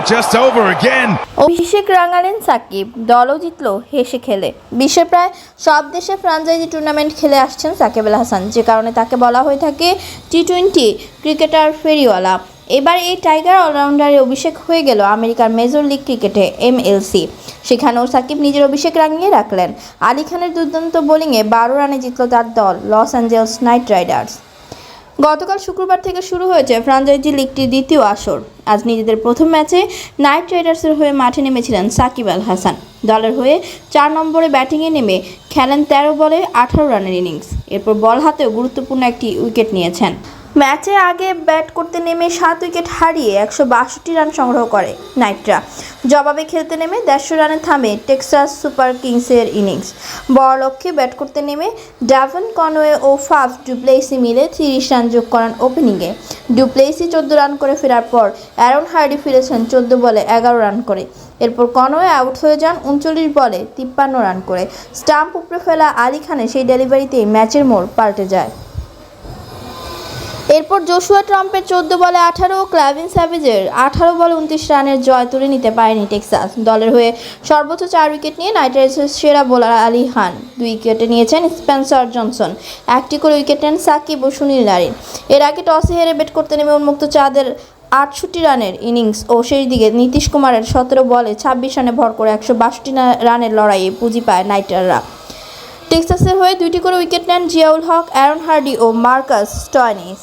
just over again. অভিষেক রাঙালেন সাকিব, দলও জিতল হেসে খেলে। বিশ্বের প্রায় সব দেশে ফ্র্যাঞ্চাইজি টুর্নামেন্ট খেলে আসছেন সাকিব আল হাসান, যে কারণে তাকে বলা হয়ে থাকে টি-20 ক্রিকেটার ফেরিওয়ালা। এবার এই টাইগার অলরাউন্ডারে অভিষেক হয়ে গেল আমেরিকার মেজর লিগ ক্রিকেটে MLC। সেখানেও সাকিব নিজের অভিষেক রাঙিয়ে রাখলেন। আলী খানের দুর্দান্ত বোলিংয়ে 12 রানে জিতল তার দল লস অ্যাঞ্জেলস নাইট রাইডার্স। গতকাল শুক্রবার থেকে শুরু হয়েছে ফ্র্যাঞ্চাইজি লিগটির দ্বিতীয় আসর। আজ নিজেদের প্রথম ম্যাচে নাইট রাইডার্সের হয়ে মাঠে নেমেছিলেন সাকিব আল হাসান। দলের হয়ে 4 নম্বরে ব্যাটিংয়ে নেমে খেলেন 13 বলে 18 রানের ইনিংস। এরপর বল হাতেও গুরুত্বপূর্ণ একটি উইকেট নিয়েছেন। ম্যাচে আগে ব্যাট করতে নেমে 7 উইকেট হারিয়ে 162 রান সংগ্রহ করে নাইটরা। জবাবে খেলতে নেমে 150 রানে থামে টেক্সাস সুপার কিংসের ইনিংস। বড় লক্ষ্যে ব্যাট করতে নেমে ডেভন কনওয়ে ও ফাফ ডুপ্লেসি মিলে 30 রান যোগ করান ওপেনিংয়ে। ডুপ্লেসি 14 রান করে ফেরার পর অ্যারন হার্ডি ফিরেছেন 14 বলে 11 রান করে। এরপর কনওয়ে আউট হয়ে যান 39 বলে 53 রান করে। স্টাম্প উপড়ে ফেলা আলী খানের সেই ডেলিভারিতেই ম্যাচের মোড় পাল্টে যায়। এরপর জোশুয়া ট্রাম্পের 14 বলে 18 ও ক্লাভিন স্যাভেজের 18 বলে 29 রানের জয় তুলে নিতে পারেনি টেক্সাস। দলের হয়ে সর্বোচ্চ 4 উইকেট নিয়ে নাইট রাইডার্সের সেরা বোলার আলী খান, 2 উইকেটে নিয়েছেন স্পেন্সার জনসন, 1টি করে উইকেট নেন সাকিব ও সুনীল নারিন। এর আগে টসে হেরে ব্যাট করতে নেমে উন্মুক্ত চাঁদের 68 রানের ইনিংস ও শেষ দিকে নীতিশ কুমারের 17 বলে 26 রানে ভর করে 162 রানের লড়াইয়ে পুঁজি পায় নাইটাররা। টেক্সাসের হয়ে 2টি করে উইকেট নেন জিয়াউল হক, অ্যারন হার্ডি ও মার্কাস স্টয়নিস।